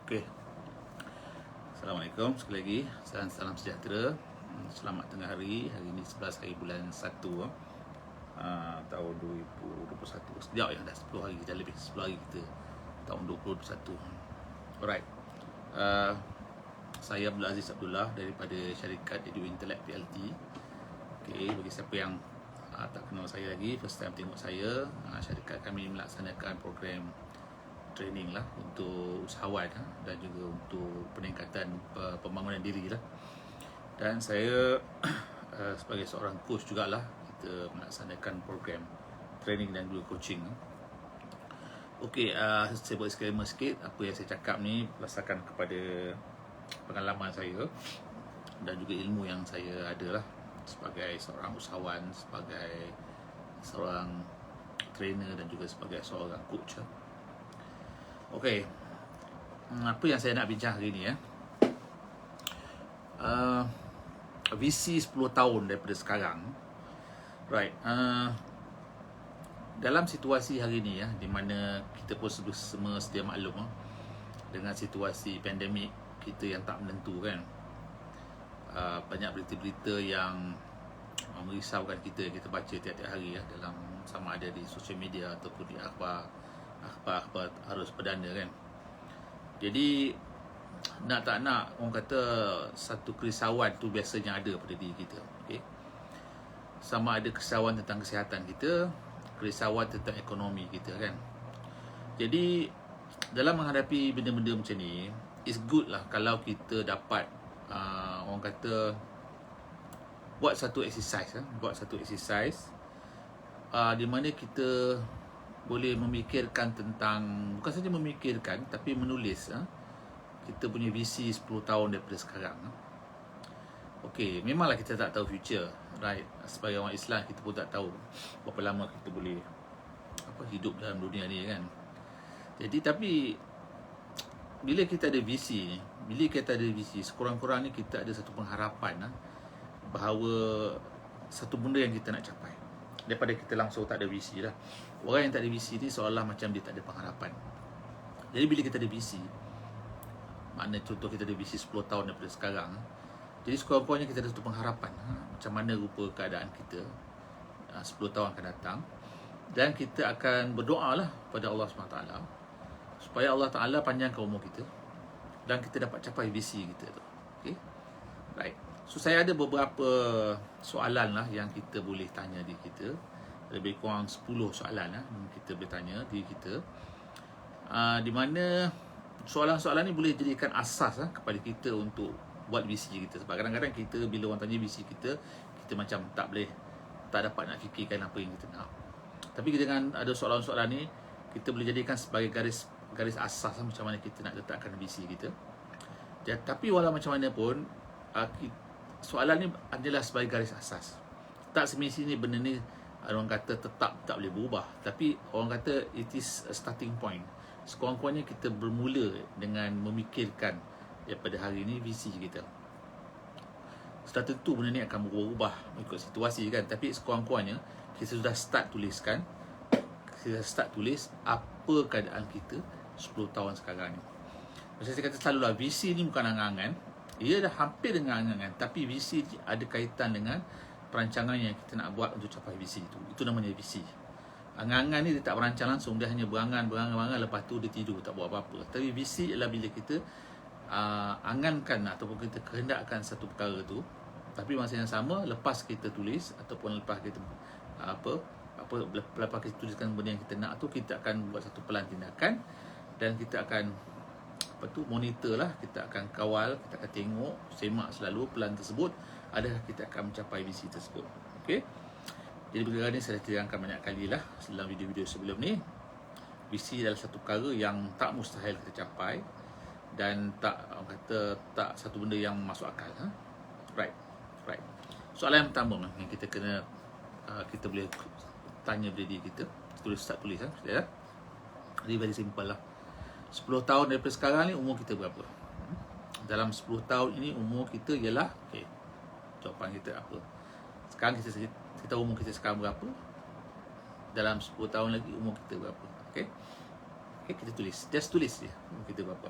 Okey. Assalamualaikum sekali lagi. Salam sejahtera. Selamat tengah hari. Hari ini 11 hari bulan 1 tahun 2021. Sekejap ya, dah 10 hari, dah lebih 10 hari kita tahun 2021. Alright. Saya Abdul Aziz Abdullah daripada syarikat Edu Intellect PLT. Okey, bagi siapa yang tak kenal saya lagi, first time tengok saya, syarikat kami melaksanakan program training lah untuk usahawan dan juga untuk peningkatan pembangunan diri lah. Dan saya sebagai seorang coach jugalah, kita melaksanakan program training dan juga coaching. Okey, saya buat disclaimer sikit. Apa yang saya cakap ni berdasarkan kepada pengalaman saya dan juga ilmu yang saya ada lah sebagai seorang usahawan, sebagai seorang trainer dan juga sebagai seorang coach. Okey, apa yang saya nak bincang hari ni visi 10 tahun daripada sekarang. Right. Dalam situasi hari ni di mana kita pun semua sedia maklum dengan situasi pandemik kita yang tak menentu kan. Banyak berita-berita yang merisaukan kita baca tiap-tiap hari dalam, sama ada di sosial media ataupun di akhbar arus perdana kan. Jadi nak tak nak, orang kata satu kerisauan tu biasanya ada pada diri kita. Okay? Sama ada kerisauan tentang kesihatan kita, kerisauan tentang ekonomi kita kan. Jadi dalam menghadapi benda-benda macam ni, it's good lah kalau kita dapat orang kata buat satu exercise di mana kita boleh memikirkan tentang, bukan saja memikirkan tapi menulis kita punya visi 10 tahun daripada sekarang. Okey, memanglah kita tak tahu future, right? Sebagai orang Islam kita pun tak tahu berapa lama kita boleh hidup dalam dunia ni kan. Jadi tapi bila kita ada visi ni, sekurang-kurangnya kita ada satu pengharapan bahawa satu benda yang kita nak capai, daripada kita langsung tak ada visi lah. Orang yang tak ada visi ni seolah macam dia tak ada pengharapan. Jadi bila kita ada visi, makna contoh kita ada visi 10 tahun daripada sekarang, jadi sekurang-kurangnya kita ada satu pengharapan macam mana rupa keadaan kita 10 tahun akan datang. Dan kita akan berdoa lah pada Allah SWT supaya Allah Ta'ala panjangkan umur kita dan kita dapat capai visi kita tu. Okay? Right. So saya ada beberapa soalan lah yang kita boleh tanya diri kita. Lebih kurang 10 soalan kita boleh tanya diri kita, di mana soalan-soalan ni boleh jadikan asas kepada kita untuk buat visi kita. Sebab kadang-kadang kita bila orang tanya visi kita macam tak dapat nak fikirkan apa yang kita nak. Tapi dengan ada soalan-soalan ni, kita boleh jadikan sebagai garis asas macam mana kita nak letakkan visi kita. Tapi walau macam mana pun, soalan ni adalah sebagai garis asas. Tak semestinya benda ni orang kata tetap tak boleh berubah, tapi orang kata it is a starting point. Sekurang-kurangnya kita bermula dengan memikirkan daripada hari ini visi kita. Sudah tentu benda ni akan berubah mengikut situasi kan, tapi sekurang-kurangnya kita sudah start tulis apa keadaan kita 10 tahun sekarang ni. Macam saya kata selalulah, visi ni bukan angan-angan. Ia dah hampir dengan angan-angan, tapi visi ada kaitan dengan perancangan yang kita nak buat untuk capai visi itu. Itu namanya visi. Angan-angan ni dia tak merancang langsung, dia hanya berangan, lepas tu dia tidur, tak buat apa-apa. Tapi visi ialah bila kita angankan ataupun kita kehendakkan satu perkara tu, tapi masa yang sama lepas kita tulis ataupun lepas kita lepas kita tuliskan benda yang kita nak tu, kita akan buat satu pelan tindakan dan kita akan monitor lah, kita akan kawal, kita akan tengok, semak selalu pelan tersebut, adakah kita akan mencapai visi tersebut. Okey. Jadi perkara ni saya dah terangkan banyak kali lah dalam video-video sebelum ni. Visi adalah satu perkara yang tak mustahil kita capai dan tak satu benda yang masuk akal. Right. Soalan yang pertama yang kita kena kita boleh tanya pada diri kita, start tulis ya. Jadi very simple lah. 10 tahun daripada sekarang ni umur kita berapa? Dalam 10 tahun ini umur kita ialah, okey, jawapan kita apa? Sekarang kita tahu umur kita sekarang berapa. Dalam 10 tahun lagi umur kita berapa? Okey, kita tulis. Just tulis je umur kita berapa.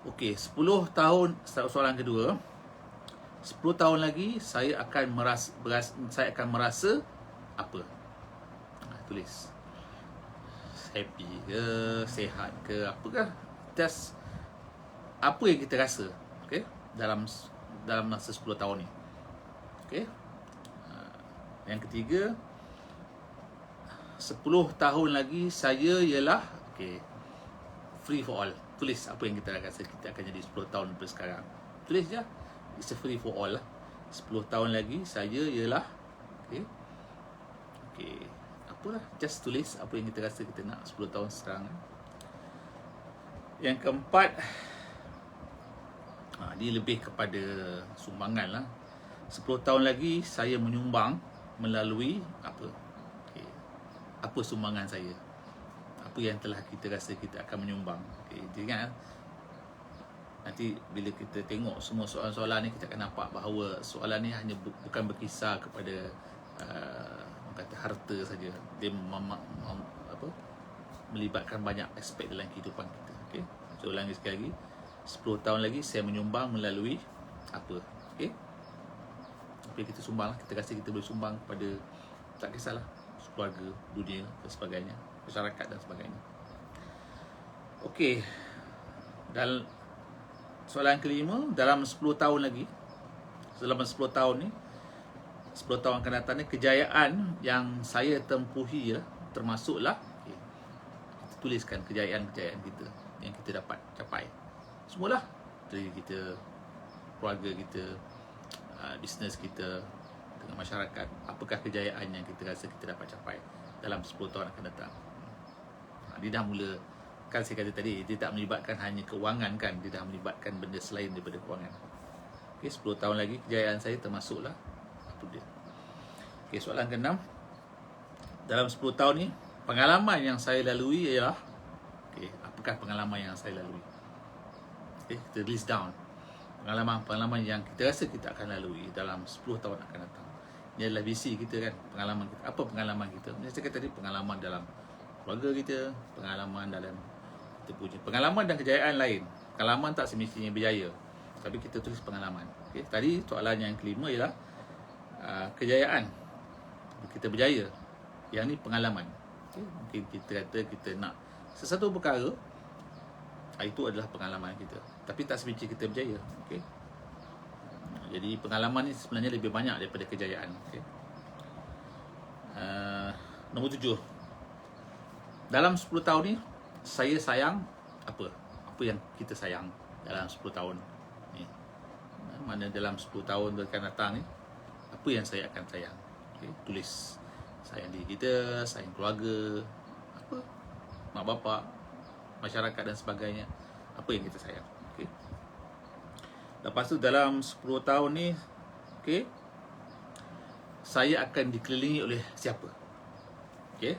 Okey, 10 tahun, soalan kedua. 10 tahun lagi saya akan merasa apa? Tulis. Happy ke, sihat ke, apakah? Just apa yang kita rasa, okey? Dalam masa 10 tahun ni. Okey? Yang ketiga, 10 tahun lagi saya ialah free for all. Tulis apa yang kita rasa kita akan jadi 10 tahun daripada sekarang. Tulis je. It's a free for all lah. 10 tahun lagi saya ialah apalah, just tulis apa yang kita rasa kita nak 10 tahun sekarang. Yang keempat, dia lebih kepada sumbangan lah. 10 tahun lagi saya menyumbang melalui apa? Apa sumbangan saya? Apa yang telah kita rasa kita akan menyumbang? Jadi kan, nanti bila kita tengok semua soalan-soalan ni, kita akan nampak bahawa soalan ni hanya bukan berkisar kepada kata harta saja. Dia melibatkan banyak aspek dalam kehidupan kita. Okey. So ulangi sekali lagi. 10 tahun lagi saya menyumbang melalui apa? Okey. Apa yang kita sumbang lah. Kita rasa kita boleh sumbang kepada, tak kisahlah, keluarga, dunia dan sebagainya, masyarakat dan sebagainya. Okey. Dan soalan kelima, dalam 10 tahun lagi, selama 10 tahun ni, 10 tahun akan datang ni, kejayaan yang saya tempuhi termasuklah, kita tuliskan kejayaan-kejayaan kita yang kita dapat capai. Semualah, dari kita, keluarga kita, bisnes kita, dengan masyarakat. Apakah kejayaan yang kita rasa kita dapat capai dalam 10 tahun akan datang. Dia dah mula, kan saya kata tadi, dia tak melibatkan hanya keuangan kan, dia dah melibatkan benda selain daripada keuangan. Okey, 10 tahun lagi kejayaan saya termasuklah apa dia. Okey, soalan ke-6. Dalam 10 tahun ni, pengalaman yang saya lalui ialah, apakah pengalaman yang saya lalui? Kita list down pengalaman yang kita rasa kita akan lalui dalam 10 tahun akan datang. Ini adalah visi kita kan, pengalaman kita. Apa pengalaman kita? Saya kata tadi, pengalaman dalam keluarga kita, pengalaman dalam kita punya pengalaman dan kejayaan lain. Pengalaman tak semestinya berjaya, tapi kita tulis pengalaman. Okey, tadi soalan yang kelima ialah kejayaan. Kita berjaya. Yang ni pengalaman. Okey, mungkin kita kata kita nak sesuatu perkara, itu adalah pengalaman kita. Tapi tak semestinya kita berjaya. Okey. Jadi pengalaman ni sebenarnya lebih banyak daripada kejayaan. Okey. Nombor 7. Dalam 10 tahun ni, saya sayang apa? Apa yang kita sayang dalam 10 tahun ni? Mana dalam 10 tahun akan datang ni, apa yang saya akan sayang? Okey, tulis. Sayang diri kita, sayang keluarga, apa? Mak bapak, masyarakat dan sebagainya. Apa yang kita sayang? Okey. Lepas tu dalam 10 tahun ni, okey, saya akan dikelilingi oleh siapa? Okey.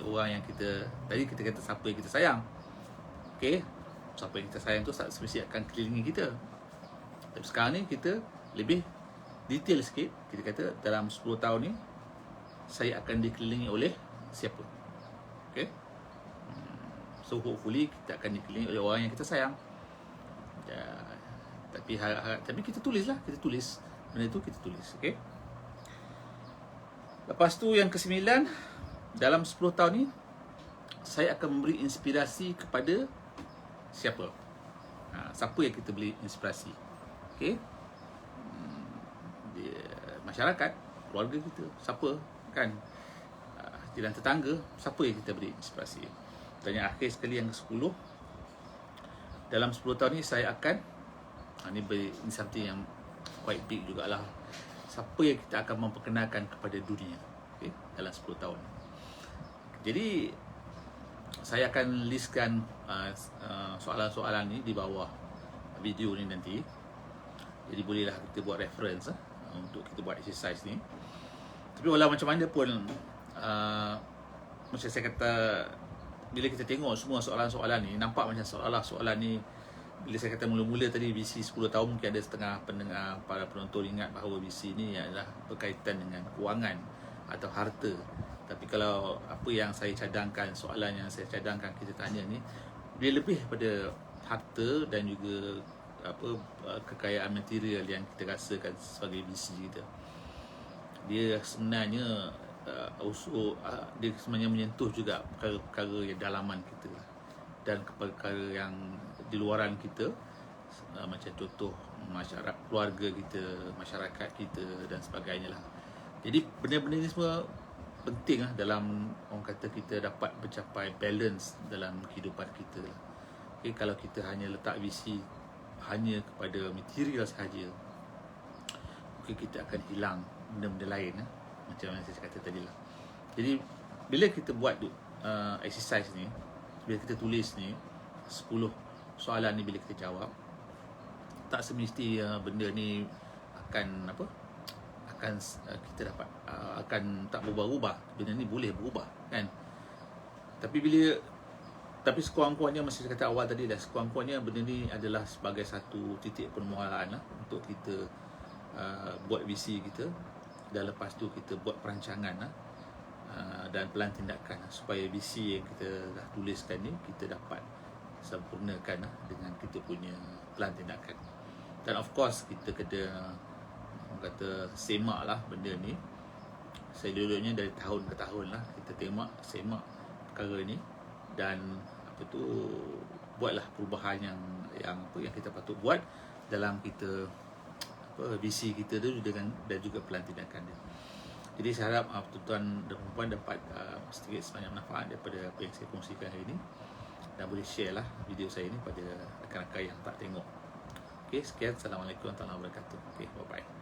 Orang yang kita, tadi kita kata siapa yang kita sayang. Okey. Siapa yang kita sayang tu semestinya akan kelilingi kita. Tapi sekarang ni kita lebih detail sikit. Kita kata dalam 10 tahun ni saya akan dikelilingi oleh siapa? Okey. So hopefully kita akan dikelilingi oleh orang yang kita sayang. Ya, tapi kita tulislah, kita tulis benda itu, kita tulis. Okey. Lepas tu yang ke-9, dalam 10 tahun ni saya akan memberi inspirasi kepada siapa? Siapa yang kita beri inspirasi? Okey. Masyarakat, keluarga kita, siapa kan? Jiran tetangga, siapa yang kita beri inspirasi? Dan yang akhir sekali, yang ke-10, dalam 10 tahun ni saya akan, ini something yang quite big jugalah, siapa yang kita akan memperkenalkan kepada dunia, okay, dalam 10 tahun. Jadi saya akan listkan soalan-soalan ni di bawah video ni nanti. Jadi bolehlah kita buat reference untuk kita buat exercise ni. Tapi walau macam mana pun, macam saya kata, bila kita tengok semua soalan-soalan ni, nampak macam soalan ni, bila saya kata mula-mula tadi visi 10 tahun, mungkin ada setengah pendengar, para penonton ingat bahawa visi ni adalah berkaitan dengan kewangan atau harta. Tapi kalau apa yang saya cadangkan, soalan yang saya cadangkan kita tanya ni, dia lebih pada harta dan juga kekayaan material yang kita rasakan sebagai visi kita. Dia sebenarnya dia sebenarnya menyentuh juga perkara-perkara yang dalaman kita dan perkara yang di luaran kita, macam contoh masyarakat, keluarga kita, masyarakat kita dan sebagainya lah. Jadi benda-benda ni semua penting lah dalam, orang kata, kita dapat mencapai balance dalam kehidupan kita lah. Okay, kalau kita hanya letak visi hanya kepada material sahaja, mungkin kita akan hilang benda-benda lain lah, macam yang saya kata tadi lah. Jadi bila kita buat exercise ni, bila kita tulis ni 10 soalan ni, bila kita jawab, tak semesti benda ni akan kita dapat akan tak berubah-ubah. Benda ni boleh berubah kan. Tapi sekurang-kurangnya, masa saya kata awal tadi dah, sekurang-kurangnya benda ni adalah sebagai satu titik permulaan lah untuk kita buat visi kita, dan lepas tu kita buat perancangan lah, dan pelan tindakan lah, supaya visi yang kita dah tuliskan ni kita dapat sempurnakan lah dengan kita punya pelan tindakan. Dan of course kita kena, orang kata, semak lah benda ni. Seluruhnya dari tahun ke tahun lah kita semak perkara ni, dan buatlah perubahan yang kita patut buat dalam kita visi kita tu, dan juga pelan tindakan dia. Jadi saya harap tuan-tuan dan puan dapat sedikit sebanyak manfaat daripada apa yang saya kongsikan hari ini, dan boleh share lah video saya ni pada rakan-rakan yang tak tengok. Okey, sekian. Assalamualaikum warahmatullahi wabarakatuh. Okey, bye-bye.